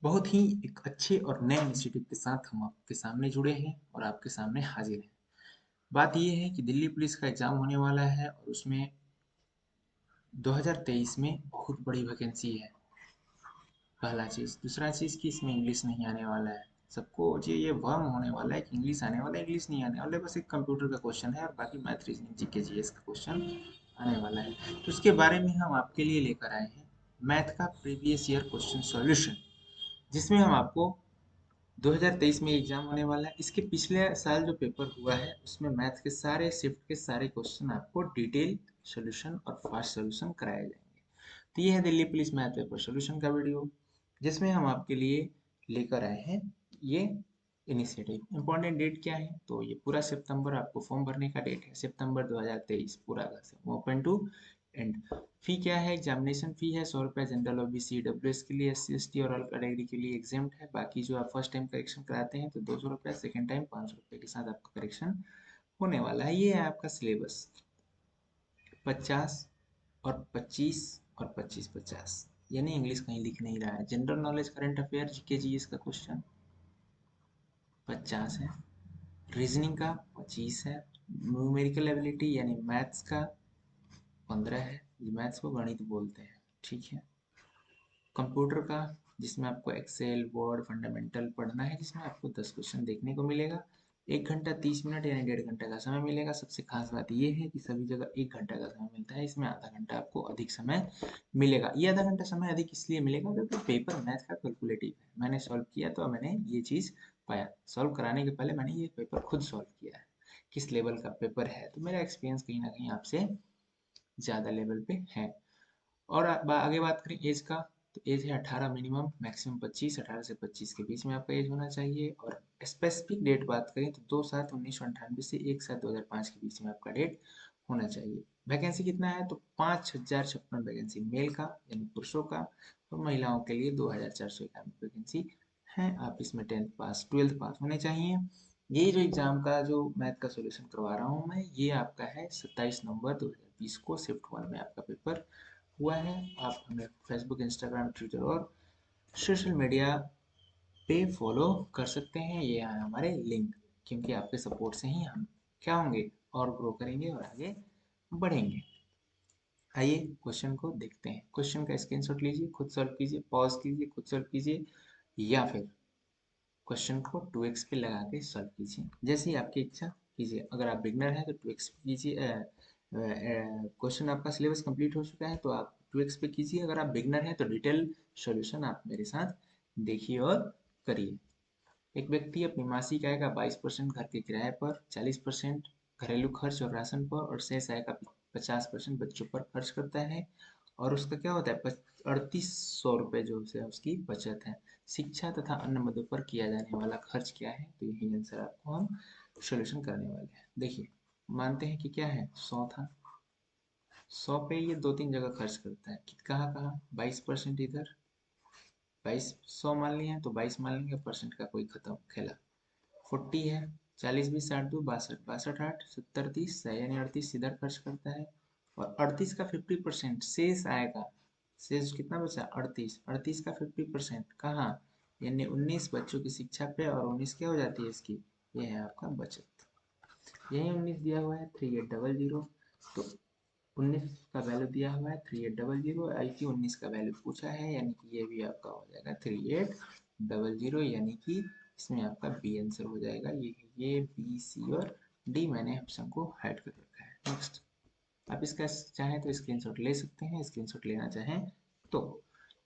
बहुत ही एक अच्छे और नए इनिशिएटिव के साथ हम आपके सामने जुड़े हैं और आपके सामने हाजिर हैं। बात ये है कि दिल्ली पुलिस का एग्ज़ाम होने वाला है और उसमें 2023 में बहुत बड़ी वैकेंसी है। पहला चीज़। दूसरा चीज़ कि इसमें इंग्लिश नहीं आने वाला है। सबको ये वहम होने वाला है कि इंग्लिश आने वाला है, इंग्लिश नहीं आने वाला है। बस एक कंप्यूटर का क्वेश्चन है और बाकी मैथ, रीजनिंग, जीके, जीएस का क्वेश्चन आने वाला है। तो उसके बारे में हम आपके लिए लेकर आए हैं मैथ का प्रीवियस ईयर क्वेश्चन सॉल्यूशन, जिसमें हम आपको 2023 में एग्जाम होने वाला है। इसके पिछले साल जो पेपर हुआ है उसमें मैथ के सारे शिफ्ट के सारे क्वेश्चन आपको डिटेल सॉल्यूशन और फास्ट सॉल्यूशन कराए जाएंगे। तो ये है Delhi police math paper solution का वीडियो, जिसमें हम आपके लिए लेकर आए हैं ये इनिशिएटिव। इंपॉर्टेंट डेट क्या है, तो ये पूरा सितंबर आपको फॉर्म भरने का डेट है, सितंबर 2023 पूरा का ओपन टू एंड। फी क्या है, एग्जामिनेशन फी है 100 रुपये। जनरल ओबीसी ईडब्ल्यूएस के लिए, एससी एसटी और ऑल कैटेगरी के लिए एग्जाम्ड है। बाकी जो आप फर्स्ट टाइम करेक्शन कराते हैं तो 200 रुपये, सेकेंड टाइम 500 रुपये के साथ आपका करेक्शन होने वाला है। ये है आपका सिलेबस, 50 और 25 और 25-50, यानी इंग्लिश कहीं लिख नहीं रहा है। General knowledge, current affair, GK GS का क्वेश्चन 50 है, रीजनिंग का 25 है, न्यूमेरिकल एबिलिटी यानी मैथ्स का 15 है। मैथ्स को गणित बोलते हैं, ठीक है। कंप्यूटर का, जिसमें आपको एक्सेल, वर्ड, फंडामेंटल पढ़ना है, जिसमें आपको 10 क्वेश्चन देखने को मिलेगा। 1 घंटा 30 मिनट यानी 1.5 घंटे का समय मिलेगा। सबसे खास बात ये है कि सभी जगह 1 घंटा का समय मिलता है, इसमें आधा घंटा आपको अधिक समय मिलेगा। ये आधा घंटा समय अधिक इसलिए मिलेगा क्योंकि पेपर मैथ का कैलकुलेटिव है। मैंने सॉल्व किया तो मैंने ये चीज़ पाया। सॉल्व कराने के पहले मैंने ये पेपर खुद सॉल्व किया है, किस लेवल का पेपर है, तो मेरा एक्सपीरियंस कहीं ना कहीं आपसे ज़्यादा लेवल पे है। और आगे बात करें एज का, तो एज है 18 मिनिमम, मैक्सिमम 25। 18 से 25 के बीच में आपका एज होना चाहिए। और स्पेसिफिक डेट बात करें तो 2/7/1998 से 1/7/2005 के बीच में आपका डेट होना चाहिए। वैकेंसी कितना है, तो 5056 वैकेंसी मेल का यानी पुरुषों का, और महिलाओं के लिए 2491 वैकेंसी है। आप इसमें 10th पास 12th पास होने चाहिए। ये जो एग्जाम का जो मैथ का सॉल्यूशन करवा रहा हूँ मैं, ये आपका है 27 नवंबर 2020 को शिफ्ट 1 में आपका पेपर हुआ है। आप हमें फेसबुक, इंस्टाग्राम, ट्विटर और सोशल मीडिया पे फॉलो कर सकते हैं। ये है हमारे लिंक, क्योंकि आपके सपोर्ट से ही हम क्या होंगे और ग्रो करेंगे और आगे बढ़ेंगे। आइए क्वेश्चन को देखते हैं। क्वेश्चन का स्क्रीनशॉट लीजिए, खुद सॉल्व कीजिए, पॉज कीजिए, खुद सॉल्व कीजिए, या फिर क्वेश्चन को 2x पे लगा के सॉल्व कीजिए, जैसी आपकी इच्छा कीजिए। अगर आप बिगनर हैं तो 2x पे कीजिए। क्वेश्चन आपका सिलेबस कंप्लीट हो चुका है तो आप 2x पे कीजिए। अगर आप बिगनर हैं तो डिटेल सॉल्यूशन आप मेरे साथ देखिए और करिए। एक व्यक्ति अपनी मासिक आय का 22% घर के किराए पर, 40% घरेलू खर्च और राशन पर और शेष आय का 50% बच्चों पर खर्च करता है। और उसका क्या होता है, 3800 रुपये जो है उसकी बचत है। शिक्षा तथा अन्य मदों पर किया जाने वाला खर्च क्या है, तो यही आंसर आपको हम सोल्यूशन करने वाले हैं। देखिए, मानते हैं कि क्या है, 100 था। 100 पे ये 2-3 जगह खर्च करता है, कहाँ कहाँ, 22% इधर, 2200 मान लिए हैं तो 22 मान लेंगे, परसेंट का कोई खत्म खेला। 40 है, 40 20 60 2 62, 62 8 70 30 यानी 38 इधर खर्च करता है। और 38 का 50% शेष आएगा। शेष कितना बचा, 38। 38 का 50% कहाँ, यानी 19 बच्चों की शिक्षा पे, और 19 क्या हो जाती है इसकी, ये है आपका बचत। यही 19 दिया हुआ है 3800। तो 19 का वैल्यू दिया हुआ है 3800, आई की 19 का वैल्यू पूछा है, यानी कि ये भी आपका हो जाएगा 3800, यानी कि इसमें आपका बी आंसर हो जाएगा। ये बी, सी और डी मैंने ऑप्शन को हाइड कर रखा है। नेक्स्ट, आप इसका चाहें तो स्क्रीनशॉट ले सकते हैं, स्क्रीनशॉट लेना चाहें तो।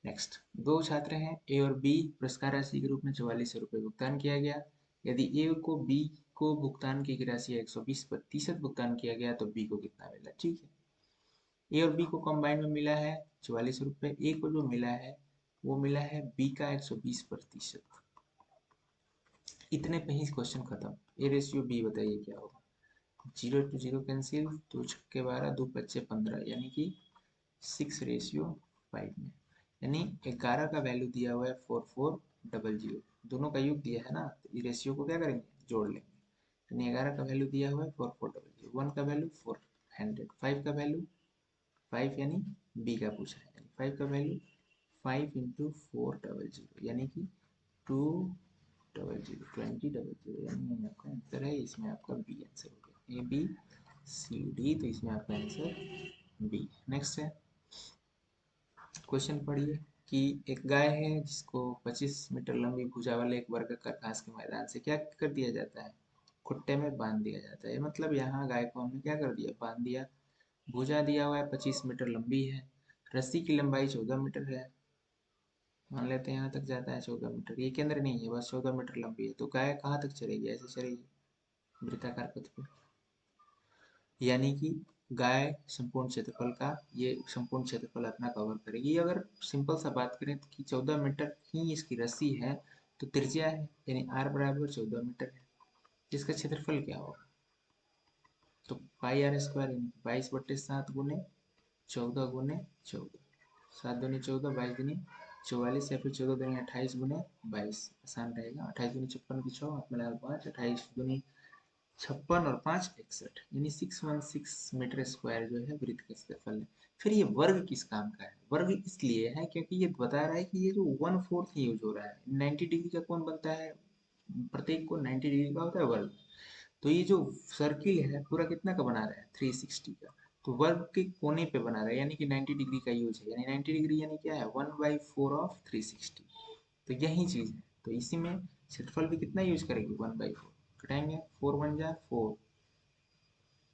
नेक्स्ट, दो छात्र हैं ए और बी, पुरस्कार राशि के रूप में 4400 रुपये भुगतान किया गया। यदि ए को बी को भुगतान की राशि 120% भुगतान किया गया तो बी को कितना मिला, ठीक है। ए और बी को कंबाइन में मिला है 44 रुपये। ए को जो मिला है वो मिला है बी का 120%। इतने पे ही क्वेश्चन खत्म। ए रेशियो बी बताइए क्या होगा। 0 to 0 कैंसिल, 2 छक्के 12, 2 पच्चे 15, यानी कि 6:5 में, यानी 11 का वैल्यू दिया हुआ है 4400। दोनों का योग दिया है ना, तो रेशियो को क्या करेंगे, जोड़ लेंगे। यानी 11 का वैल्यू दिया हुआ है 4400, 1 का वैल्यू 400, 5 का वैल्यू 5 यानी बी का पूछा है, यानी 5 का वैल्यू 5 × 400 यानी कि 200 2000 यानी आपका आंसर है, इसमें आपका बी आंसर हो गया। ABCD, तो इसमें आपका आंसर बी। नेक्स्ट है, क्वेश्चन पढ़िए कि एक गाय है जिसको 25 मीटर लंबी भुजा वाले एक वर्गाकार घास के मैदान से क्या कर दिया जाता है, खुट्टे में बांध दिया जाता है। मतलब यहाँ गाय को हमने क्या कर दिया, बांध दिया। भुजा दिया हुआ है 25 मीटर लंबी है, रस्सी की लंबाई 14 मीटर है, मान लेते हैं यहाँ तक जाता है 14 मीटर, ये केंद्र नहीं है, बस 14 मीटर लंबी है। तो गाय कहाँ तक चलेगी, ऐसे चलेगी वृत्ताकार पथ पे, यानी कि गाय संपूर्ण क्षेत्रफल का ये संपूर्ण क्षेत्रफल अपना कवर करेगी। अगर सिंपल सा बात करें तो कि 14 मीटर ही इसकी रस्सी है, तो त्रिज्या है यानी r बराबर 14 मीटर है, जिसका क्षेत्रफल क्या होगा, तो πr² यानी 22/7 गुने 14 × 14, 7×2 = 14, 22×2 = 44, या फिर 14×2 = 28 गुने 22, आसान रहेगा। 28×2 = 56 की 6 हाथ में लगा 5, 28×56 और 5 61, यानी 616 मीटर स्क्वायर जो है वृत्त का क्षेत्रफल है। फिर ये वर्ग किस काम का है, वर्ग इसलिए है क्योंकि ये बता रहा है कि ये जो 1/4 यूज हो रहा है, 90 डिग्री का कोण बनता है, प्रत्येक को 90 डिग्री का होता है वर्ग। तो ये जो सर्किल है पूरा कितना का बना रहा है, 360 का, तो वर्ग के कोने पे बना रहा है, यानी कि 90 डिग्री का यूज है, यानी 90 डिग्री यानी क्या है, 1/4 ऑफ 360। तो यही चीज है, तो इसी में क्षेत्रफल भी कितना यूज करेगी, 1/4 घटाएंगे, 4 1 जा 4,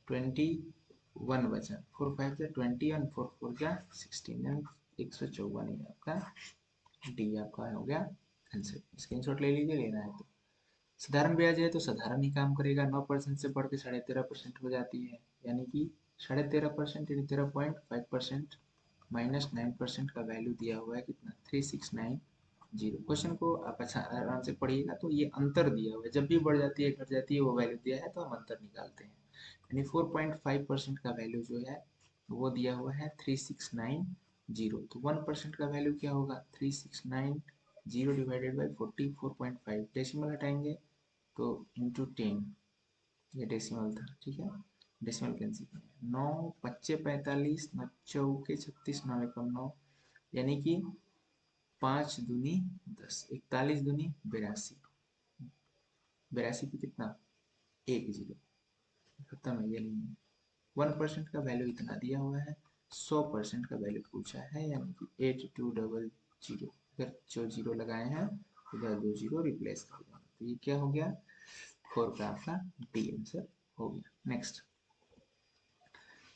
21 बचा, 4 5 जा 20 और 4 4 जा 16, यानी 154 ही आपका डी आपका हो गया आंसर। स्क्रीनशॉट ले लीजिए, लेना है तो। साधारण ब्याज है तो साधारण ही काम करेगा, 9% से बढ़ के 13.5% हो जाती है, यानी कि 13.5% यानी 13.5% माइनस 9% का वैल्यू दिया हुआ है कितना, 3690। क्वेश्चन को आप अच्छा आराम से पढ़िएगा, तो ये अंतर दिया हुआ है, जब भी बढ़ जाती है घट जाती है वो वैल्यू दिया है तो हम अंतर निकालते हैं, यानी 4.5% का वैल्यू जो है वो दिया हुआ है 3690, तो 1% का वैल्यू क्या होगा, 3690 डिवाइडेड बाई 44.5, डेसिमल हटाएंगे तो इंटू 10, ये डेसिमल था, ठीक है, डेसिमल कैंसिल, 9×5 = 45, 9×4 = 36, 9×1 = 9, यानी कि 5×2 = 10, 41×2 = 82, 82 पे कितना, 1 0 खत्म है, ये नहीं है। 1% का वैल्यू इतना दिया हुआ है, 100% का वैल्यू पूछा है, यानी कि 8200, अगर जो जीरो लगाए हैं उधर 2 0 रिप्लेस कर देंगे, तो ये क्या हो गया, 4 का आपका डी आंसर हो गया। नेक्स्ट,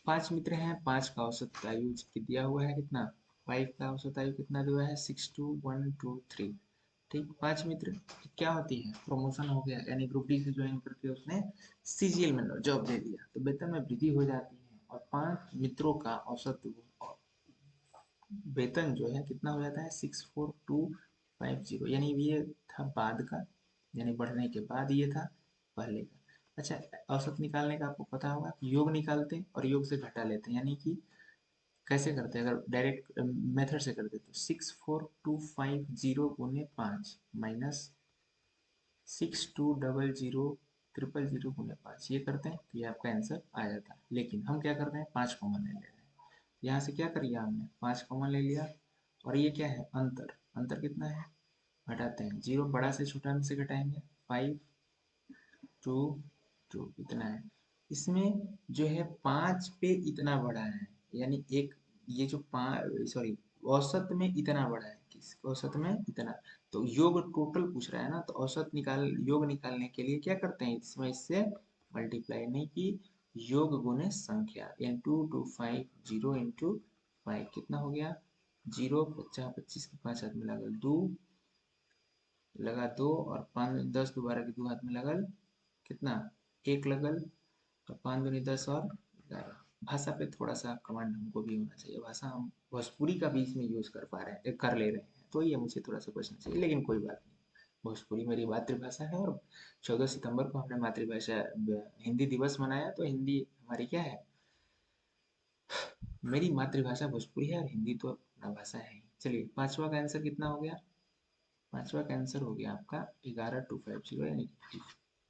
5 मित्र हैं, 5 का औसत आयु दिया हुआ है कितना, 5 का औसत आयु कितना दिया हुआ है, 62123, ठीक। 5 मित्र क्या होती है, प्रमोशन हो गया, यानी ग्रुप डी से ज्वाइन करके उसने सीजीएल में जॉब दे दिया, तो वेतन में वृद्धि हो जाती है, और 5 मित्रों का औसत वेतन जो है कितना हो जाता है, 64250, यानी ये था बाद का, यानी बढ़ने के बाद ये था पहले का। अच्छा, औसत निकालने का आपको पता होगा, योग निकालते हैं और योग से घटा लेते हैं, यानी कि कैसे करते हैं, अगर डायरेक्ट मेथड से करते तो 64250 गुने 5 माइनस 620000 गुने 5, ये करते हैं तो ये आपका आंसर आ जाता है। लेकिन हम क्या कर रहे हैं, 5 कॉमन ले रहे हैं, यहाँ से क्या कर लिया हमने, 5 कॉमन ले लिया, और ये क्या है, अंतर, अंतर कितना है, घटाते हैं, 0 बड़ा से छोटा में से घटाएंगे, 5 2 2 इतना है, इसमें जो है 5 पे इतना बड़ा है, यानी एक ये जो 5 सॉरी औसत में इतना बड़ा है, किस औसत में इतना, तो योग टोटल पूछ रहा है ना, तो औसत निकाल योग निकालने के लिए क्या करते हैं, इसमें इससे मल्टीप्लाई, नहीं कि योग गुने संख्या, इंटू 250 इंटू 5 कितना हो गया, 0 50 25 के 5 हाथ में लगल 2, लगा 2 और 5 10 दोबारा के 2 हाथ में लगल कितना, 1 लगल, और 5 दूनी 10 और 11। भाषा पे थोड़ा सा कमांड हमको भी होना चाहिए, भाषा हम भोजपुरी का भी इसमें यूज कर पा रहे हैं, कर ले रहे हैं, तो ये मुझे थोड़ा सा बचना चाहिए, लेकिन कोई बात नहीं, भोजपुरी मेरी मातृभाषा है, और 14 सितंबर को हमने मातृभाषा हिंदी दिवस मनाया, तो हिंदी हमारी क्या है, मेरी मातृभाषा भोजपुरी है, और हिंदी तो अपना भाषा है ही। चलिए, पांचवा का आंसर कितना हो गया, पांचवा का आंसर हो गया आपका 11250, यानी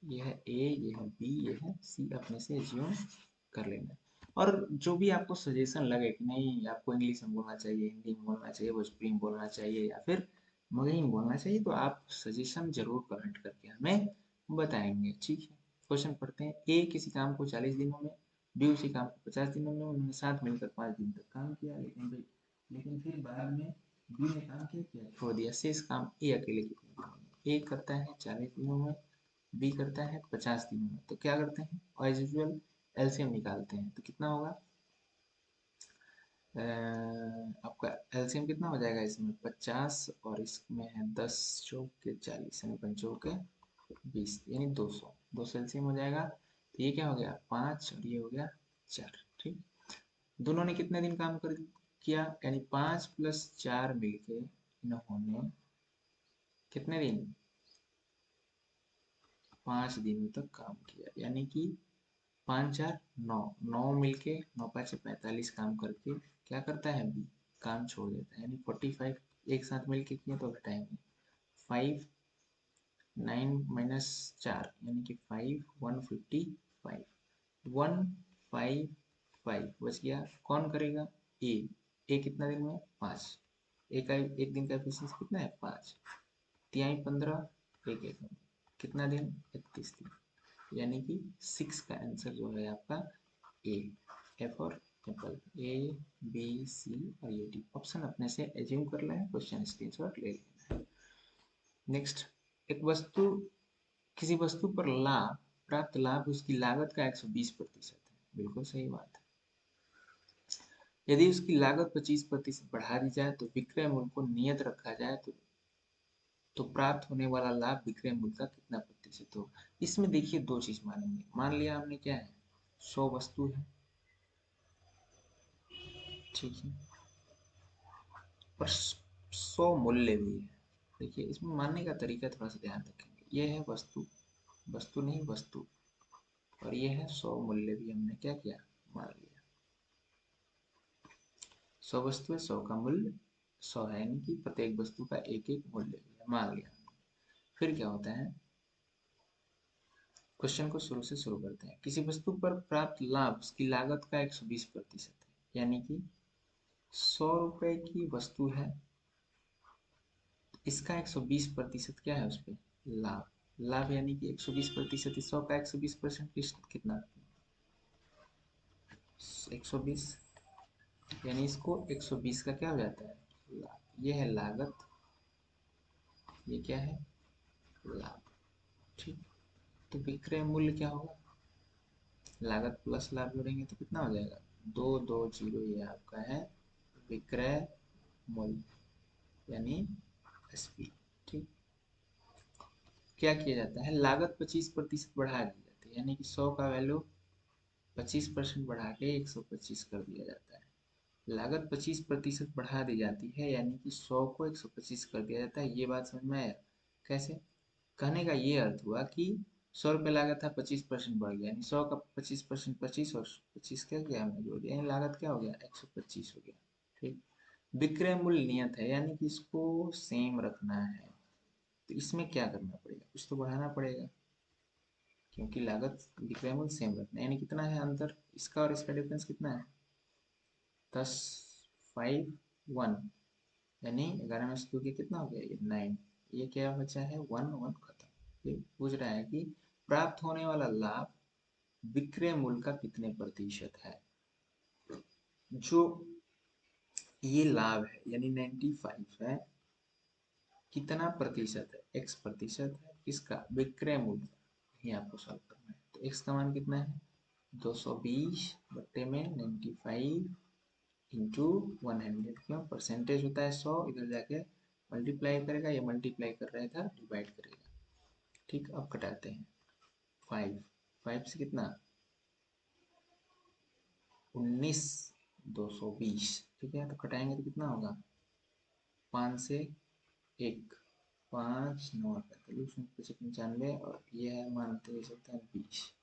ये है ए, ये है बी, ये है सी, अपने से एज्यूम कर लेना। और जो भी आपको सजेशन लगे कि नहीं आपको इंग्लिश में बोलना चाहिए, हिंदी में बोलना चाहिए, भोजपुरी में बोलना चाहिए या फिर मगही में बोलना चाहिए, तो आप सजेशन जरूर कमेंट करके हमें बताएंगे। ठीक है, क्वेश्चन पढ़ते हैं। ए किसी काम को 40 दिनों में, बी उसी काम को 50 दिनों में, उन्होंने साथ मिलकर 5 दिन तक काम किया, लेकिन फिर बाद में बी ने काम किया छोड़ दिया। शेष काम ए अकेले कितने दिनों में? ए करता है 40 दिनों में, बी करता है 50 दिनों में। तो क्या करते हैं, एज यूजुअल एलसीएम निकालते हैं। तो कितना होगा आपका एलसीएम कितना हो जाएगा इसमें 50 और इसमें है 10 चौक के 40 यानी 5 चौक के 20 यानी 200। 200 एलसीएम हो जाएगा। तो ये क्या हो गया 5 और ये हो गया 4। ठीक, दोनों ने कितने दिन काम कर किया यानी 5 + 4 मिलके इन्होंने कितने दिन 5 दिनों तक काम किया। यानी कि 5 4 9, 9 मिलके 9 5 45 काम करके क्या करता है बी काम छोड़ देता है। यानी 45 एक साथ मिलके किए तो घटाएंगे 5 9 - 4 यानी कि 5 155 155 बच गया। कौन करेगा ए। ए कितना दिन में 5। ए का एक दिन का एफिशिएंसी कितना है 5 तिहाई 15 एक एक कितना दिन 31 दिन। यानी कि 6 का आंसर जो है आपका A. A for apple. A B C और ये डी ऑप्शन अपने से एज्यूम कर लें, क्वेश्चन स्क्रीनशॉट ले लेना है। नेक्स्ट, एक वस्तु किसी वस्तु पर लाभ प्राप्त लाभ उसकी लागत का 120% है। बिल्कुल सही बात है। यदि उसकी लागत 25% बढ़ा दी जाए तो विक्रय मूल्य को नियत रखा जाए तो प्राप्त होने वाला लाभ विक्रय मूल्य का कितना प्रतिशत हो। इसमें देखिए दो चीज मानेंगे। मान लिया हमने क्या है 100 वस्तु है, ठीक है, और 100 मूल्य भी है। देखिए इसमें मानने का तरीका थोड़ा सा ध्यान रखेंगे। ये है वस्तु, वस्तु नहीं वस्तु, और ये है 100 मूल्य भी हमने क्या किया मान लिया। 100 वस्तु है, 100 का मूल्य 100 है, यानी कि प्रत्येक वस्तु का एक एक मूल्य भी है मान लिया। फिर क्या होता है, क्वेश्चन को शुरू से शुरू करते हैं। किसी वस्तु पर प्राप्त लाभ उसकी लागत का 120% है। यानी कि 100 रुपए की वस्तु है, इसका 120% क्या है उस पर लाभ। लाभ यानी कि 120%, 100 का 120% कितना 120, यानी इसको 120 का क्या हो जाता है लाभ। ये है लागत, ये क्या है लाभ। ठीक, तो विक्रय मूल्य क्या होगा, लागत प्लस लाभ जोड़ेंगे तो कितना हो जाएगा 220। ये आपका है विक्रय मूल्य यानी एसपी। ठीक, क्या किया जाता है लागत 25% बढ़ा दी जाती है। यानी कि 100 का वैल्यू 25% बढ़ा के 125 कर दिया जाता है। लागत 25% बढ़ा दी जाती है, यानी कि 100 को 125 कर दिया जाता है। ये बात समझ में आया कैसे। कहने का ये अर्थ हुआ कि 100 रुपये लागत था 25% बढ़ गया, यानी 100 का 25% 25 और 25 क्या किया हमने जोड़ दिया, यानी लागत क्या हो गया 125 हो गया। ठीक, विक्रय मूल्य नियत है, यानी कि इसको सेम रखना है। तो इसमें क्या करना पड़ेगा, कुछ तो बढ़ाना पड़ेगा, क्योंकि लागत विक्रय मूल्य सेम रखना है। यानी कितना है अंतर इसका और इसका डिफरेंस कितना है 10 5 1, यानी 11 में से 2 के कितना हो गया ये 9। ये क्या बचा है 1 1 खत्म। ये पूछ रहा है कि प्राप्त होने वाला लाभ विक्रय मूल्य का कितने प्रतिशत है। जो ये लाभ है यानी 95 है, कितना प्रतिशत है x प्रतिशत है किसका विक्रय मूल्य का। ये आपको सॉल्व करना है। तो x का मान कितना है 220 बट्टे में 95 इंटू 100। क्यों परसेंटेज होता है 100, इधर जाके मल्टीप्लाई करेगा, ये मल्टीप्लाई कर रहा था डिवाइड करेगा। ठीक, अब कटाते हैं 5 5 से कितना 19 220। ठीक है, तो कटाएंगे तो कितना होगा 5 से 1 5 9 45 95 और ये है मानते सकते हैं 20।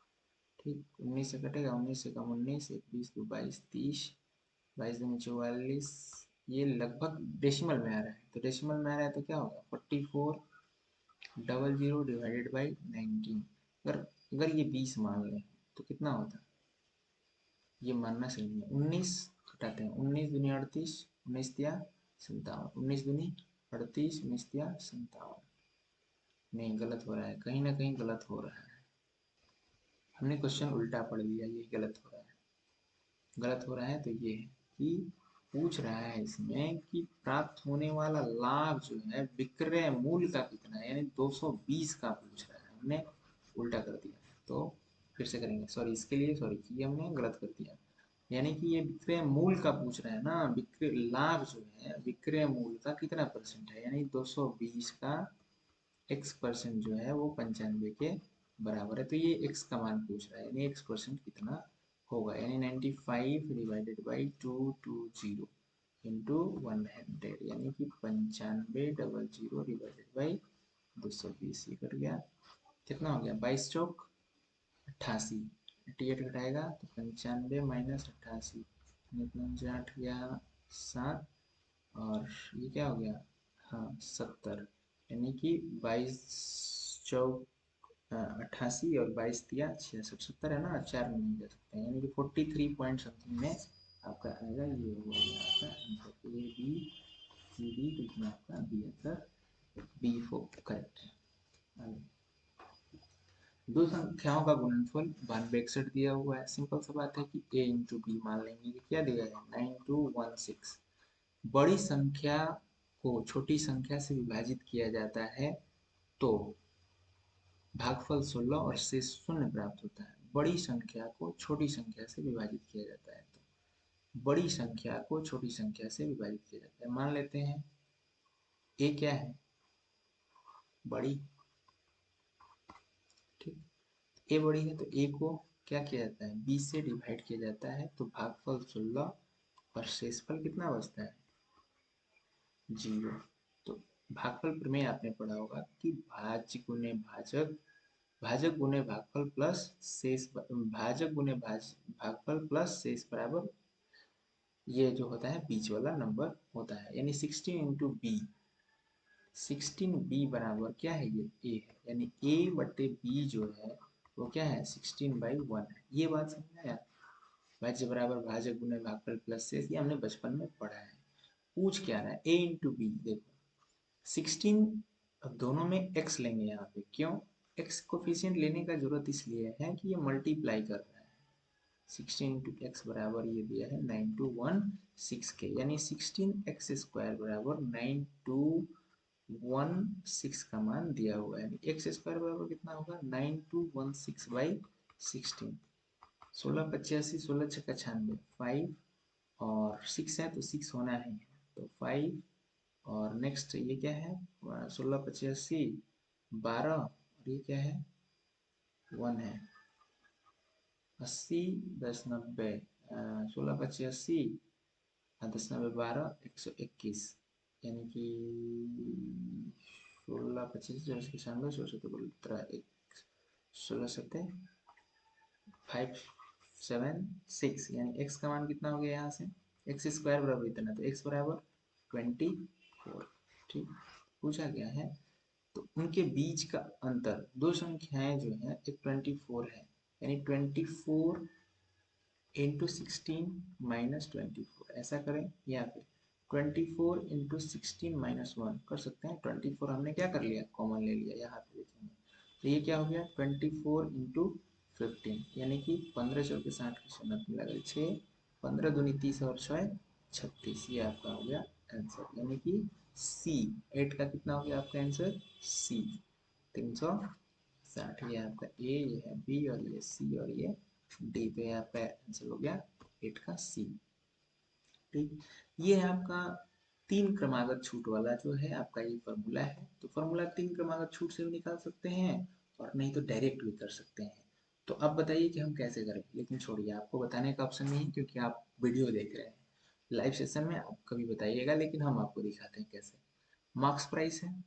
ठीक, 19 से कटेगा 19 से कम 19 1 20 2 22 30 22 दूनी 44। ये लगभग डेसिमल में आ रहा है, तो डेसिमल में आ रहा है तो क्या होगा 4400 डिवाइडेड बाई 19। अगर अगर ये 20 मान लें तो कितना होता ये मानना सही नहीं है। 19 हटाते हैं, 19 दूनी 38, 19 तिया 57, 19 दूनी 38, 19 तिया 57। नहीं, गलत हो रहा है, कहीं ना कहीं गलत हो रहा है। हमने क्वेश्चन उल्टा पढ़ लिया, ये गलत हो रहा है। गलत हो रहा है तो ये है कि पूछ रहा है इसमें कि प्राप्त होने वाला लाभ जो है विक्रय मूल्य का कितना है, यानी 220 का पूछ रहा है। हमने उल्टा कर दिया, तो फिर से करेंगे। सॉरी, इसके लिए सॉरी कि हमने गलत कर दिया। यानी कि ये विक्रय मूल्य का पूछ रहा है ना, विक्रय लाभ जो है विक्रय मूल्य का कितना परसेंट है, यानी 220 का x परसेंट जो है वो 95 के बराबर है। तो ये x का मान पूछ रहा है, यानी x परसेंट कितना होगा, यानी 95 डिवाइडेड बाई 220 इंटू 100, यानी कि 9500 डिवाइडेड बाई 220। ये कट गया, कितना हो गया, 22 चौक 88, 88 घटाएगा तो 95 माइनस 88, इतना 8 गया 7, और ये क्या हो गया, हाँ 70, यानी कि 22 चौक 88 और 22 तिया 66, 70 है ना, 4 में नहीं जा सकते हैं, यानी कि 43 पॉइंट समथिंग में आपका आएगा। ये हुआ आपका answer, A B C D, तो इसमें आपका बी आंसर, B4 करेक्ट है। दो संख्याओं का गुणनफल 92 दिया हुआ है। सिंपल सा बात है कि a इंटू बी मान लेंगे कि क्या दिया है, 9216। बड़ी संख्या को छोटी संख्या से विभाजित किया जाता है तो भागफल 16 और शेष 0 प्राप्त होता है। बड़ी संख्या को छोटी संख्या से विभाजित किया जाता है तो बड़ी संख्या को छोटी संख्या से विभाजित किया जाता है। मान लेते हैं a क्या है, बड़ी, ठीक, ए बड़ी है तो ए को क्या किया जाता है, 20 से डिवाइड किया जाता है, तो भागफल 16 और शेषफल कितना बचता है, 0। तो भागफल प्रमेय आपने पढ़ा होगा कि भाज्य गुने भाजक, भाजक गुने भागफल प्लस शेष, भाजक गुने भागफल प्लस शेष बराबर ये जो होता है बीच वाला नंबर होता है, यानी 16 इंटू बी, 16b बराबर क्या है, ये a है, यानी a बटे b जो है वो क्या है, 16/1 है। ये बात समझ में आया। भाज्य बराबर भाजक गुने भागफल प्लस शेष, ये हमने बचपन में पढ़ा है। पूछ क्या रहा है, a इंटू बी, देखो 16, अब दोनों में x लेंगे यहाँ पे, क्यों, x कोफिशिएंट लेने का जरूरत इसलिए है कि ये मल्टीप्लाई कर रहा है। 16 इंटू एक्स बराबर ये दिया है 9216 के, यानी 16x स्क्वायर बराबर 9216 का मान दिया हुआ है, यानी एक्स स्क्वायर बराबर कितना होगा, 9216/16। 16 85, 16 छक्का 96, 5 और 6 है तो 6 होना है, तो 5, और नेक्स्ट ये क्या है, 16 85 12, और ये क्या है, 1 है, 80 10 90, 16 85 10 90 12, 121, यानी कि 16 25 96 96 16 5 7 6, यानी x का मान कितना हो गया यहाँ से, एक्स स्क्वायर बराबर इतना, तो x बराबर 24, ठीक, पूछा गया है। तो उनके बीच का अंतर, दो संख्याएं जो है, एक 24 है, यानी 24 इंटू 16 - 24, ऐसा करें, या फिर 24 इंटू 16 - 1 कर सकते हैं। 24 हमने क्या कर लिया, कॉमन ले लिया, यहाँ पे देखेंगे तो ये क्या हो गया, 24 इंटू 15, यानी कि 15 चौके 60 की 60 मिला कर 6, 15 दूनी 30 और 6 36, ये आपका हो गया आंसर, यानी कि सी 8 का कितना हो गया आपका आंसर, सी 360, ये आपका ए, ये है बी, और ये सी, और ये डी, तो ये आपका आंसर हो गया 8 का सी, ठीक। ये है आपका 3 क्रमागत छूट वाला जो है आपका ये फॉर्मूला है। तो फॉर्मूला 3 क्रमागत छूट से भी निकाल सकते हैं, और नहीं तो डायरेक्ट भी कर सकते हैं। तो अब बताइए कि हम कैसे करें, लेकिन छोड़िए, आपको बताने का ऑप्शन नहीं है क्योंकि आप वीडियो देख रहे हैं। लाइव सेशन में आप कभी बताइएगा, लेकिन हम आपको दिखाते हैं कैसे। मार्क्स प्राइस है,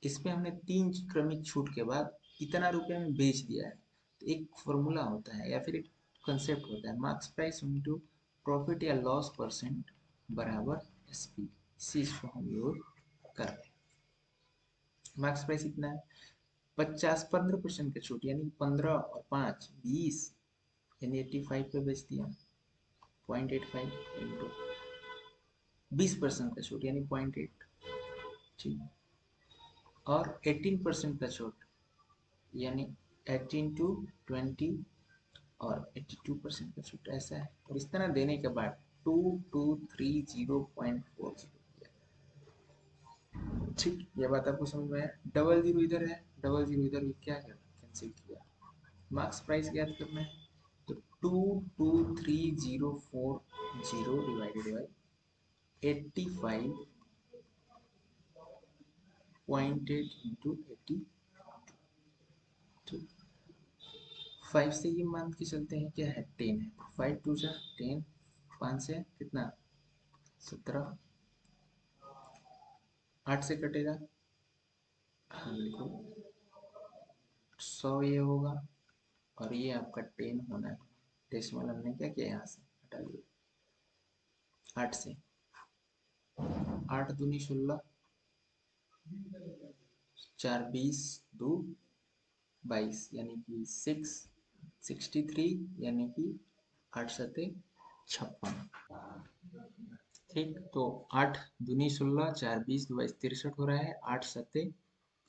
इस पे हमने 3 क्रमिक छूट के बाद इतना रुपए में बेच दिया है, तो एक फॉर्मूला होता है या फिर एक कंसेप्ट होता है, मार्क्स प्राइस इंटू प्रॉफिट या लॉस परसेंट बराबर एसपी, इसी को हम यूज कर रहे हैं। मार्क्स प्राइस इतना है, 15% की छूट, यानी 15 और 5 20, यानी 85 पे बेच दिया, 0.85 इंटू 20% का छूट यानी 0.8, ठीक। और 18% का छूट यानी 18 टू 20 और 82% का छूट, ऐसा है। और इस तरह देने के बाद 2230.40, ठीक। ये बात आपको समझ में आया। डबल जीरो इधर है, डबल जीरो इधर भी क्या कर कैंसिल किया, मार्क्स प्राइस ज्ञात करना है। तो 223,040 डिवाइडेड बाई 85.8 इंटू 80, ठीक। 5 से ये मान के चलते हैं क्या है 10 है, 5 टू जा 10, 5 से कितना 17, 8 से कटेगा, हाँ बिल्कुल 100 ये होगा, और ये आपका 10 होना है। डेसिमल हमने क्या किया यहाँ से हटा लिया 8 से, 8 दूनी 16, 4 20 2 22 यानी कि 63 यानी कि 8 सते 56, ठीक। तो 8 दूनी 16, 4 20 2 22 63 हो रहा है, 8 सते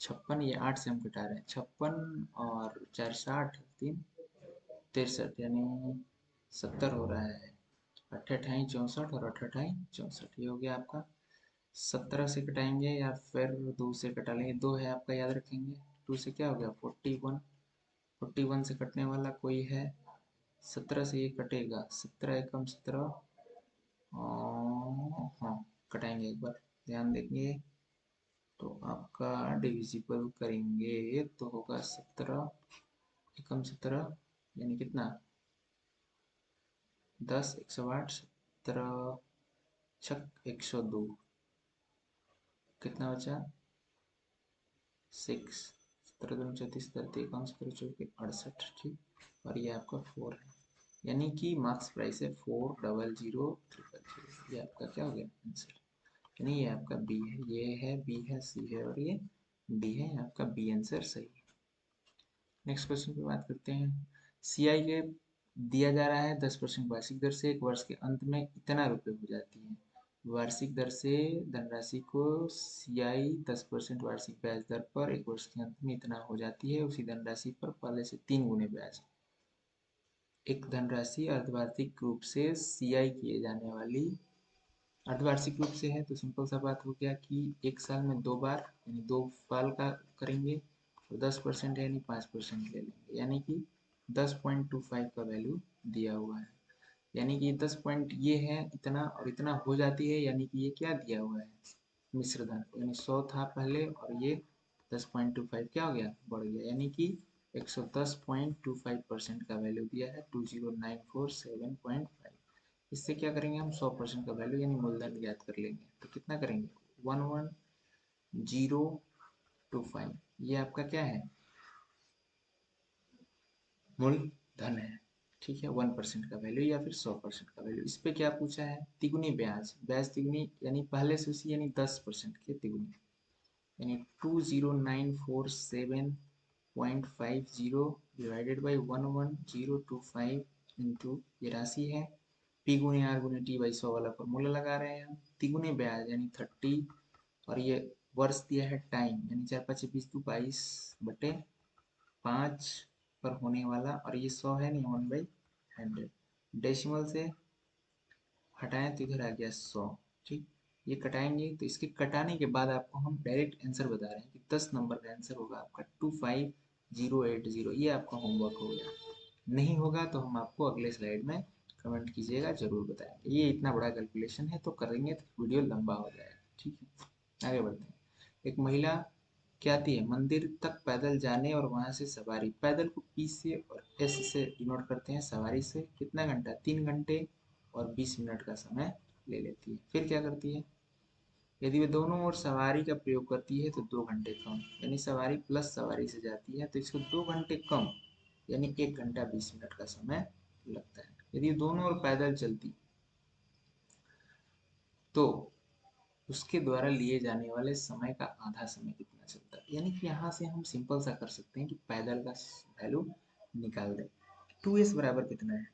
56, ये 8 से हम घटा रहे हैं 56 और 4 60 3 63 यानी 70 हो रहा है। 8 अठाई 64 और 8 अठाई 64, ये हो गया आपका। 17 से कटाएंगे या फिर 2 से कटा लेंगे, 2 है आपका याद रखेंगे, 2 से क्या हो गया 41, 41 से कटने वाला कोई है, 17 से ये कटेगा, 17 एकम 17, हाँ कटाएंगे एक बार ध्यान देंगे, तो आपका डिविजिबल करेंगे तो होगा 17 एकम 17 यानी कितना 10, 108, 17 छक 102, कितना बचा 6, 17 दूनी 34, 31 17 चौके 68, ठीक। और ये आपका 4 है, यानी कि मार्क्स प्राइस है 400000, ये आपका क्या हो गया आंसर, यानी ये आपका बी है, ये है बी है सी है और ये डी है, आपका बी आंसर सही है। नेक्स्ट क्वेश्चन पे बात करते हैं। सीआई के दिया जा रहा है 10% वार्षिक दर से एक वर्ष के अंत में इतना रुपए हो जाती है। वार्षिक दर से धनराशि को सीआई 10% वार्षिक ब्याज दर पर एक वर्ष के अंत में इतना हो जाती है, उसी धनराशि पर पहले से 3 गुने ब्याज। एक धनराशि अर्धवार्षिक रूप से सीआई किए जाने वाली, अर्धवार्षिक रूप से है तो सिंपल सा बात हो गया कि एक साल में 2 बार यानी 2 साल का करेंगे, तो 10% यानी 5% ले लेंगे, यानी कि 10.25 का वैल्यू दिया हुआ है, यानी कि 10 पॉइंट ये है इतना और इतना हो जाती है, यानी कि ये क्या दिया हुआ है मिश्र धन, यानी 100 था पहले और ये 10.25 क्या हो गया बढ़ गया, यानी कि 110.25% का वैल्यू दिया है 20947.5। इससे क्या करेंगे हम 100% का वैल्यू यानी मूलधन ज्ञात कर लेंगे, तो कितना करेंगे 11025, ये आपका क्या है मूलधन है, ठीक है 1% का वैल्यू या फिर 100% का वैल्यू। इस पे क्या पूछा है तिगुनी ब्याज, ब्याज तिगुनी यानी पहले से उसी यानी 10% के तिगुनी, यानी 20947.50 डिवाइडेड बाई 11025 इंटू ये राशि है, पी गुणे आर गुणे टी बाई 100 वाला फॉर्मूला लगा रहे हैं हम, तिगुने ब्याज यानी 30 और ये वर्ष दिया है टाइम यानी 4 5 20 2 22 बटे 5 पर होने वाला, और ये 100 है नहीं 1/100, डेसिमल से हटाएं तो इधर आ गया 100, ठीक। ये कटाएंगे तो इसके कटाने के बाद आपको हम डायरेक्ट आंसर बता रहे हैं कि 10 नंबर का आंसर होगा आपका 25080, ये आपका होमवर्क हो गया। नहीं होगा तो हम आपको अगले स्लाइड में कमेंट कीजिएगा, जरूर बताएंगे। ये इतना बड़ा कैलकुलेशन है तो करेंगे तो वीडियो लंबा हो जाएगा, ठीक है। आगे बढ़ते हैं। एक महिला क्या आती है मंदिर तक पैदल जाने और वहां से सवारी, पैदल को पी से और एस से डिनोट करते हैं, सवारी से कितना घंटा 3 घंटे और 20 मिनट का समय ले लेती है। फिर क्या करती है, यदि वे दोनों ओर सवारी का प्रयोग करती है तो 2 घंटे कम, यानी सवारी प्लस सवारी से जाती है तो इसको 2 घंटे कम यानी 1 घंटा 20 मिनट का समय लगता है। यदि दोनों ओर पैदल चलती तो उसके द्वारा लिए जाने वाले समय का आधा समय कितना चलता है, यानी कि यहाँ से हम सिंपल सा कर सकते हैं कि पैदल का वैल्यू निकाल दें, 2s बराबर कितना है?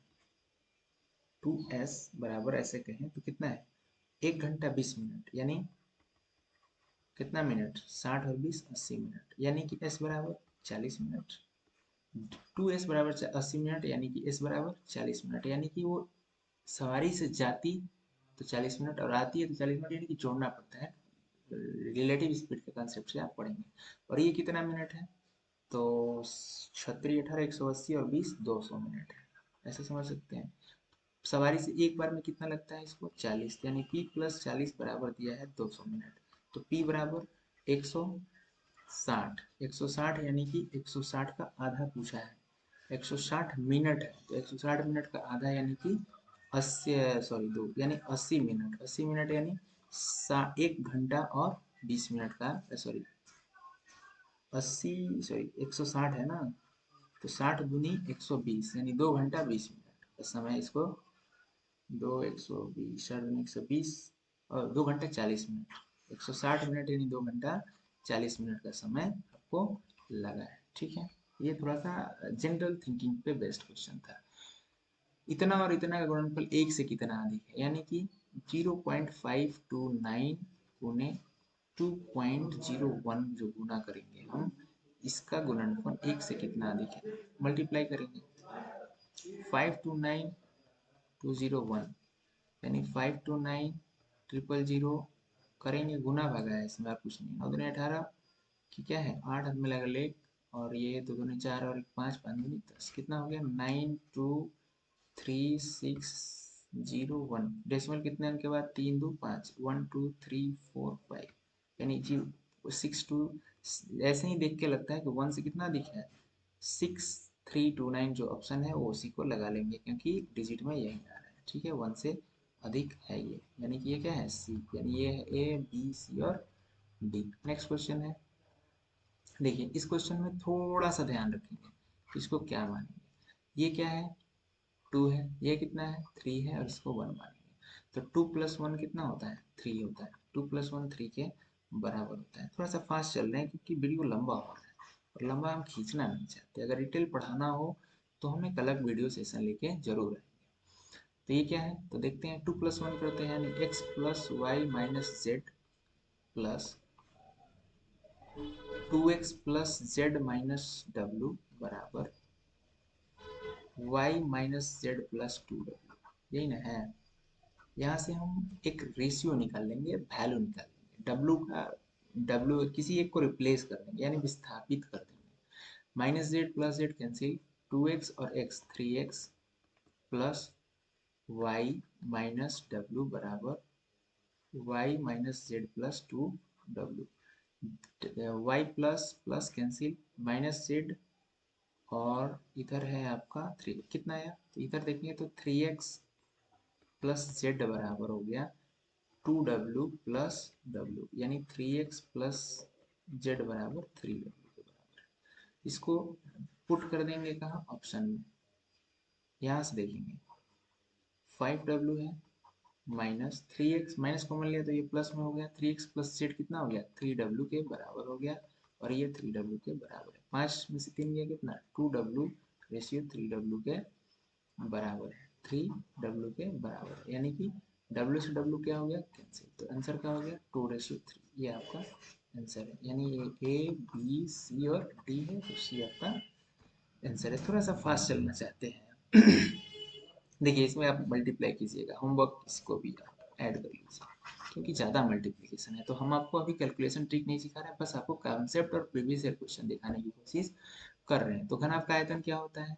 2s बराबर ऐसे कहें तो कितना है? 1 घंटा 20 मिनट, यानी कितना मिनट? 60 और 20 80 मिनट, यानी कि s बराबर 40 मिनट। 2s बराबर 80 मिनट, यानी कि s बराबर 40 मिनट, यानी कि वो सवारी से जाती तो 40 मिनट और आती है तो 40 मिनट, यानी कि जोड़ना पड़ता है। रिलेटिव स्पीड के कंसेप्ट से आप पढ़ेंगे। और ये कितना मिनट है? तो 36 18 180 और 20 200 मिनट है, ऐसे समझ सकते हैं। सवारी से एक बार में कितना लगता है इसको? 40, यानी p + 40 बराबर दिया है 200 मिनट। तो p बराबर 160, 160 यानी कि 160 का आधा पूछा है। 160 मिनट है तो 160 मिनट का आधा यानी कि 80, सॉरी 2 यानी 80 मिनट। 80 मिनट यानी 1 घंटा और 20 मिनट का, सॉरी 80, सॉरी 160 है ना, तो 60 दूनी 120 यानी 2 घंटा 20 मिनट का समय। इसको 120 60 दूनी 120 और 2 घंटा 40 मिनट, 160 मिनट यानी 2 घंटा 40 मिनट का समय आपको लगा है। ठीक है, ये थोड़ा सा जनरल थिंकिंग पे बेस्ड क्वेश्चन था। इतना और इतना का गुणनफल 1 से कितना अधिक है, यानी कि 0.529 गुने 2.01 जो गुना करेंगे हम, इसका गुणनफल 1 से कितना अधिक है, मल्टीप्लाई करेंगे। 529201 यानी 529000 करेंगे, गुना भागा है इसमें और कुछ नहीं। 9 दूनी 18 कि क्या है 8 हाथ में लगा लेख, और ये 2 दूनी 4 और 5 5 दूनी 10, कितना हो गया 923601। डेसिमल कितने अंक के बाद? 3 2 5, 1 2 3 4 5, यानी जी 62। ऐसे ही देख के लगता है कि 1 से कितना दिख है, 6329 जो ऑप्शन है वो उसी को लगा लेंगे, क्योंकि डिजिट में यही आ रहा है। ठीक है, 1 से अधिक है ये, यानी कि ये क्या है सी, यानी ये है ए बी सी और डी। नेक्स्ट क्वेश्चन है, देखिए इस क्वेश्चन में थोड़ा सा ध्यान रखेंगे, इसको क्या मानेंगे। ये क्या है 2 है, ये कितना है 3 है, और इसको 1 मानेंगे। तो 2 + 1 कितना होता है 3 होता है। 2 + 1 3 के बराबर होता है। थोड़ा सा फास्ट चल रहे हैं क्योंकि वीडियो लंबा हो रहा है, और लंबा हम खींचना नहीं चाहते। अगर डिटेल पढ़ाना हो तो हम एक अलग वीडियो सेशन लेके जरूर आएंगे। तो ये क्या है, तो देखते हैं 2 + 1 करते हैं, यानी x + y - z plus 2x + z - w बराबर y - z + 2w, यही ना है। यहाँ से हम एक रेशियो निकाल लेंगे, वैल्यू निकाल लेंगे, डब्लू का डब्लू किसी एक को रिप्लेस कर देंगे, यानी विस्थापित कर देंगे। -z + z कैंसिल, 2x और x 3x plus y - w बराबर y - z + 2w। y plus plus cancel, -z और इधर है आपका 3, कितना आया, तो इधर देखेंगे तो 3x + z बराबर हो गया 2w + w, यानी 3x + z बराबर 3w के बराबर। इसको पुट कर देंगे कहाँ, ऑप्शन में। यहाँ से देखेंगे 5w है, -3x, माइनस कॉमन लिया तो ये प्लस में हो गया, 3x + z कितना हो गया 3w के बराबर हो गया, और ये 3w के बराबर है। 5 में से 3 गया कितना 2w रेशियो 3w के बराबर है, 3w के बराबर है, यानी कि w से w क्या हो गया कैंसिल, तो आंसर क्या हो गया 2:3। ये आपका आंसर है, यानी ये ए बी सी और डी है, तो सी आपका आंसर है। थोड़ा सा फास्ट चलना चाहते हैं देखिए इसमें आप मल्टीप्लाई कीजिएगा, होमवर्क इसको भी ऐड कर लीजिए, क्योंकि ज़्यादा मल्टीप्लिकेशन है। तो हम आपको अभी कैलकुलेशन ट्रिक नहीं सिखा रहे हैं, बस आपको कॉन्सेप्ट और प्रीवियस ईयर क्वेश्चन दिखाने की कोशिश कर रहे हैं। तो घनाभ का आयतन क्या होता है,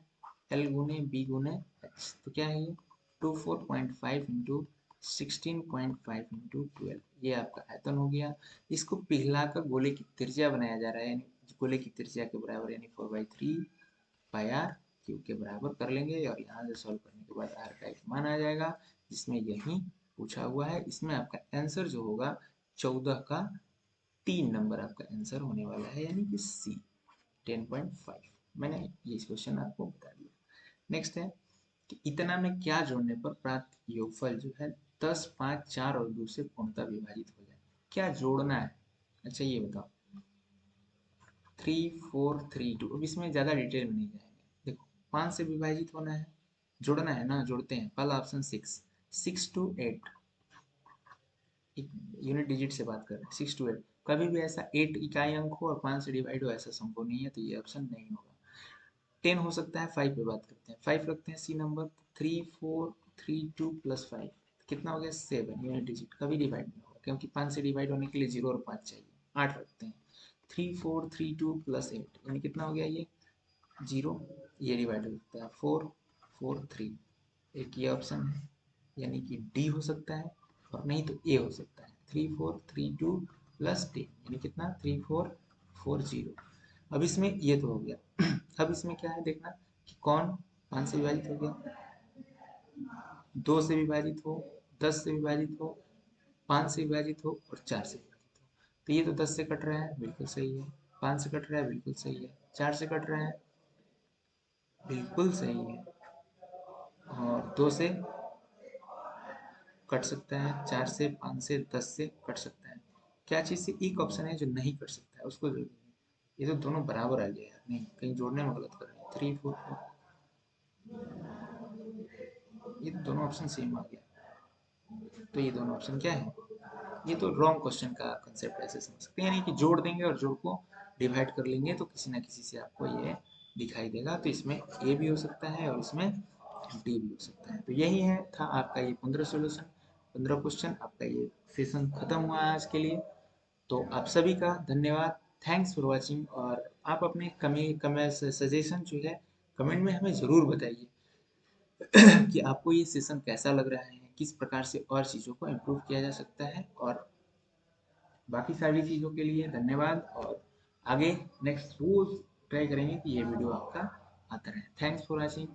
L गुने B गुने H, तो क्या है ये 24.5 इंटू 16.5 इंटू 12, ये आपका आयतन हो गया। इसको पिघला कर गोले की त्रिज्या बनाया जा रहा है, यानी गोले की त्रिज्या के बराबर, यानी 4/3 पाई आर क्यूब के बराबर कर लेंगे, और यहाँ से सॉल्व करने के बाद आर का एक मान आ जाएगा, जिसमें यही पूछा हुआ है। इसमें आपका आंसर जो होगा 14 का 3 नंबर आपका आंसर होने वाला है, यानी कि सी 10.5। मैंने ये क्वेश्चन आपको बता दिया। नेक्स्ट है कि इतना में क्या जोड़ने पर प्राप्त योगफल जो है 10 5 4 और 2 से पूर्णतः विभाजित हो जाए। क्या जोड़ना है, अच्छा ये बताओ 3 4 3 2। अब इसमें ज़्यादा डिटेल में नहीं जाएंगे, देखो 5 से विभाजित होना है, जोड़ना है ना, जोड़ते हैं। पहला ऑप्शन 6 to 8, यूनिट डिजिट से बात कर रहे हैं, 6 to 8। कभी भी ऐसा 8 इकाई अंक हो और 5 से डिवाइड हो, ऐसा संभव नहीं है, तो ये ऑप्शन नहीं होगा। 10 हो सकता है। 5 पे बात करते हैं, 5 रखते हैं सी नंबर। 3 4 3 2 प्लस 5 कितना हो गया? 7 यूनिट डिजिट, कभी डिवाइड नहीं होगा क्योंकि 5 से डिवाइड होने के लिए 0 और 5 चाहिए। 8 रखते हैं। 3 4 3 2 प्लस 8 यानी कितना हो गया? ये 0, ये डिवाइड हो सकता है 4 4 3। एक ये ऑप्शन है, यानी कि डी हो सकता है, और नहीं तो ए हो सकता है। 3 4 3 2 प्लस 10 यानी कितना? 3 4 4 0। अब इसमें ये तो हो गया। अब इसमें क्या है देखना कि कौन 5 से विभाजित हो गया, 2 से विभाजित हो, 10 से विभाजित हो, 5 से विभाजित हो और 4 से विभाजित हो। तो ये तो 10 से कट रहा है, बिल्कुल सही है। 5 से कट रहा है, बिल्कुल सही है। 4 से कट रहा है, बिल्कुल सही है। और 2 से कट सकता है, 4 से, 5 से, 10 से कट सकता है। क्या चीज़ से? एक ऑप्शन है जो नहीं कट सकता है, उसको जोड़ देंगे। ये तो दोनों बराबर आ गया यार, नहीं कहीं जोड़ने में गलत कर रहे हैं। 3 4 4, ये तो दोनों ऑप्शन सेम आ गया। तो ये दोनों ऑप्शन क्या है? ये तो रॉन्ग क्वेश्चन का कंसेप्ट ऐसे समझ सकते हैं, यानी कि जोड़ देंगे और जोड़ को डिवाइड कर लेंगे तो किसी ना किसी से आपको ये दिखाई देगा। तो इसमें ए भी हो सकता है और इसमें डी भी हो सकता है। तो यही है था आपका ये 15 सॉल्यूशन, 15 क्वेश्चन। आपका ये सेशन खत्म हुआ है आज के लिए। तो आप सभी का धन्यवाद, थैंक्स फॉर वॉचिंग। और आप अपने कमेंट सजेशन जो है कमेंट में हमें ज़रूर बताइए कि आपको ये सेशन कैसा लग रहा है, किस प्रकार से और चीज़ों को इम्प्रूव किया जा सकता है। और बाकी सारी चीज़ों के लिए धन्यवाद। और आगे नेक्स्ट रोज ट्राई करेंगे कि ये वीडियो आपका आता रहे। Thanks for watching.